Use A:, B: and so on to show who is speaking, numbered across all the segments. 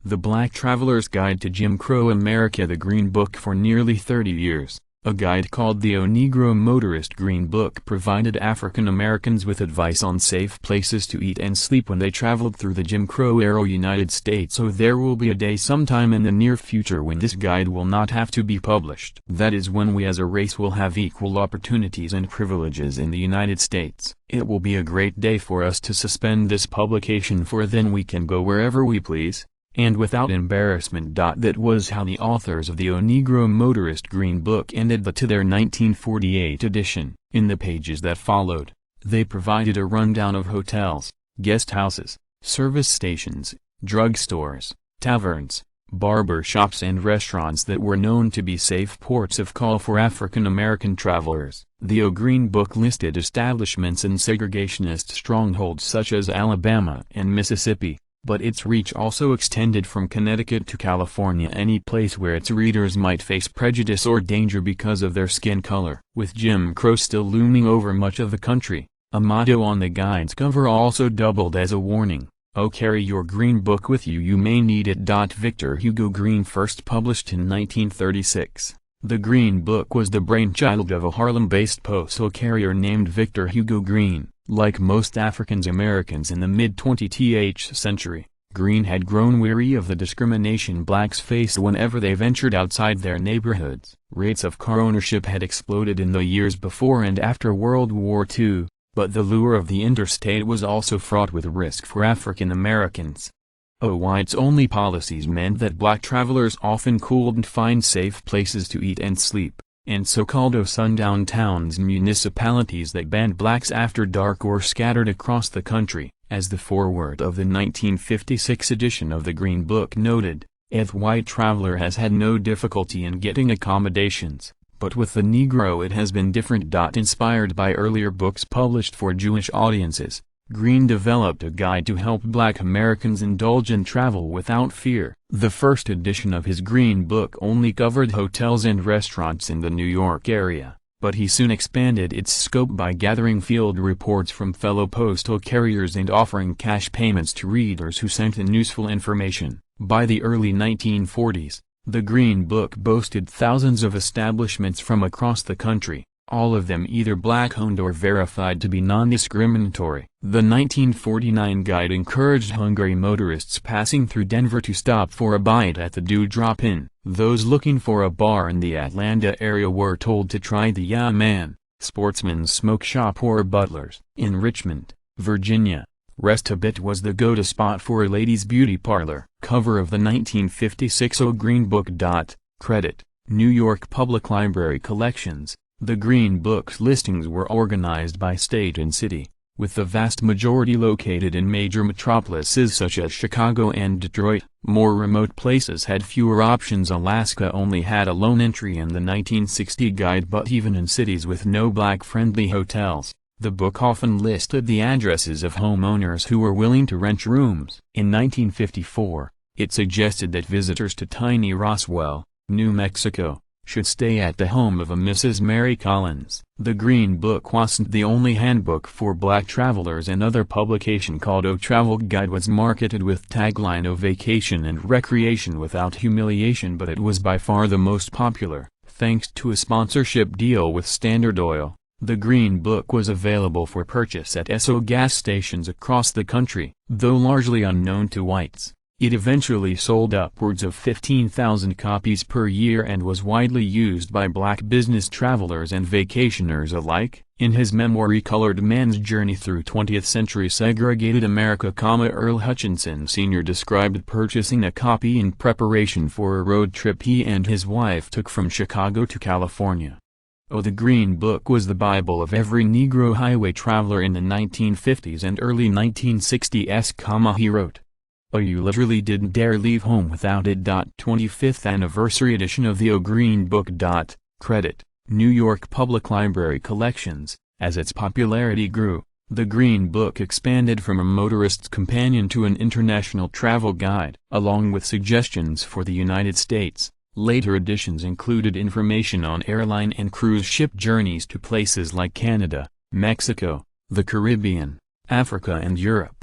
A: The Black Traveler's Guide to Jim Crow America, the Green Book. For nearly 30 years, a guide called the O Negro Motorist Green Book provided African Americans with advice on safe places to eat and sleep when they traveled through the Jim Crow-era United States. So there will be a day sometime in the near future when this guide will not have to be published. That is when we as a race will have equal opportunities and privileges in the United States. It will be a great day for us to suspend this publication, for then we can go wherever we please, and without embarrassment. That was how the authors of the O Negro Motorist Green Book ended to their 1948 edition. In the pages that followed, they provided a rundown of hotels, guest houses, service stations, drugstores, taverns, barber shops and restaurants that were known to be safe ports of call for African American travelers. The O Green Book listed establishments in segregationist strongholds such as Alabama and Mississippi, but its reach also extended from Connecticut to California, any place where its readers might face prejudice or danger because of their skin color. With Jim Crow still looming over much of the country, a motto on the guide's cover also doubled as a warning: "Oh, carry your green book with you, you may need it." Victor Hugo Green, first published in 1936. The Green Book was the brainchild of a Harlem-based postal carrier named Victor Hugo Green. Like most African Americans in the mid-20th century, Green had grown weary of the discrimination blacks faced whenever they ventured outside their neighborhoods. Rates of car ownership had exploded in the years before and after World War II, but the lure of the interstate was also fraught with risk for African Americans. Whites-only policies meant that black travelers often couldn't find safe places to eat and sleep, and so-called sundown towns and municipalities that banned blacks after dark or scattered across the country. As the foreword of the 1956 edition of the Green Book noted, "The white traveler has had no difficulty in getting accommodations, but with the Negro it has been different." Inspired by earlier books published for Jewish audiences, Green developed a guide to help black Americans indulge in travel without fear. The first edition of his Green Book only covered hotels and restaurants in the New York area, but he soon expanded its scope by gathering field reports from fellow postal carriers and offering cash payments to readers who sent in useful information. By the early 1940s, the Green Book boasted thousands of establishments from across the country, all of them either black-owned or verified to be non-discriminatory. The 1949 guide encouraged hungry motorists passing through Denver to stop for a bite at the Dewdrop Inn. Those looking for a bar in the Atlanta area were told to try the Yeah Man, Sportsman's Smoke Shop or Butler's. In Richmond, Virginia, Rest a Bit was the go-to spot for a ladies' beauty parlor. Cover of the 1956 O Green Book. Credit: New York Public Library Collections. The Green Book's listings were organized by state and city, with the vast majority located in major metropolises such as Chicago and Detroit. More remote places had fewer options. Alaska only had a lone entry in the 1960 guide, but even in cities with no black-friendly hotels, the book often listed the addresses of homeowners who were willing to rent rooms. In 1954, it suggested that visitors to tiny Roswell, New Mexico, should stay at the home of a Mrs. Mary Collins. The Green Book wasn't the only handbook for black travelers. Another publication called O Travel Guide was marketed with tagline "O Vacation and Recreation Without Humiliation," but it was by far the most popular. Thanks to a sponsorship deal with Standard Oil, the Green Book was available for purchase at Esso gas stations across the country. Though largely unknown to whites, it eventually sold upwards of 15,000 copies per year and was widely used by black business travelers and vacationers alike. In his memoir Colored Man's Journey Through 20th-Century Segregated America, Earl Hutchinson Sr. described purchasing a copy in preparation for a road trip he and his wife took from Chicago to California. The Green Book was the Bible of every Negro highway traveler in the 1950s and early 1960s, he wrote. You literally didn't dare leave home without it. 25th anniversary edition of the O Green Book. Credit: New York Public Library Collections. As its popularity grew, the Green Book expanded from a motorist's companion to an international travel guide. Along with suggestions for the United States, later editions included information on airline and cruise ship journeys to places like Canada, Mexico, the Caribbean, Africa and Europe.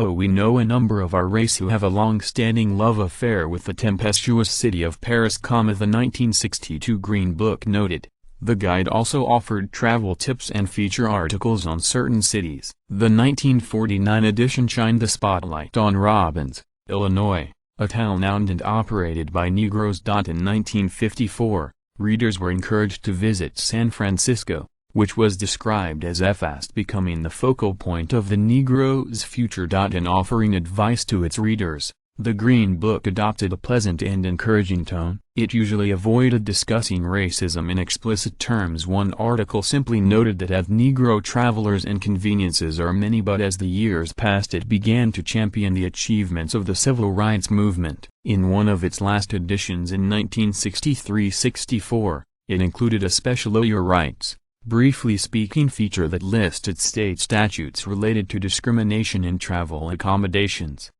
A: Oh, we know a number of our race who have a long-standing love affair with the tempestuous city of Paris, the 1962 Green Book noted. The guide also offered travel tips and feature articles on certain cities. The 1949 edition shined the spotlight on Robbins, Illinois, a town owned and operated by Negroes. In 1954, readers were encouraged to visit San Francisco, which was described as fast becoming the focal point of the Negroes' future. In offering advice to its readers, the Green Book adopted a pleasant and encouraging tone. It usually avoided discussing racism in explicit terms. One article simply noted that as Negro travelers' inconveniences are many, but as the years passed it began to champion the achievements of the civil rights movement. In one of its last editions in 1963-64, it included a special "Oh, Your Rights, Briefly Speaking" feature that listed state statutes related to discrimination in travel accommodations.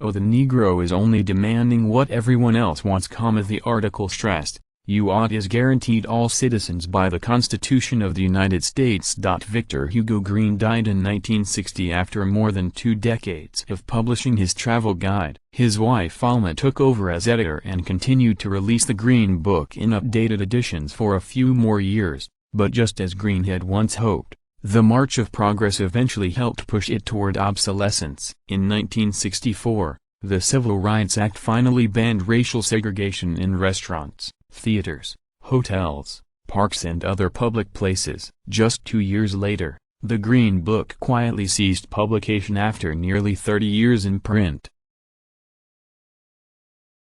A: "Oh, the Negro is only demanding what everyone else wants," the article stressed. "You is guaranteed all citizens by the Constitution of the United States." Victor Hugo Green died in 1960 after more than 2 decades of publishing his travel guide. His wife Alma took over as editor and continued to release the Green Book in updated editions for a few more years, but just as Green had once hoped, the march of progress eventually helped push it toward obsolescence. In 1964, the Civil Rights Act finally banned racial segregation in restaurants, theaters, hotels, parks and other public places. Just 2 years later, the Green Book quietly ceased publication after nearly 30 years in print.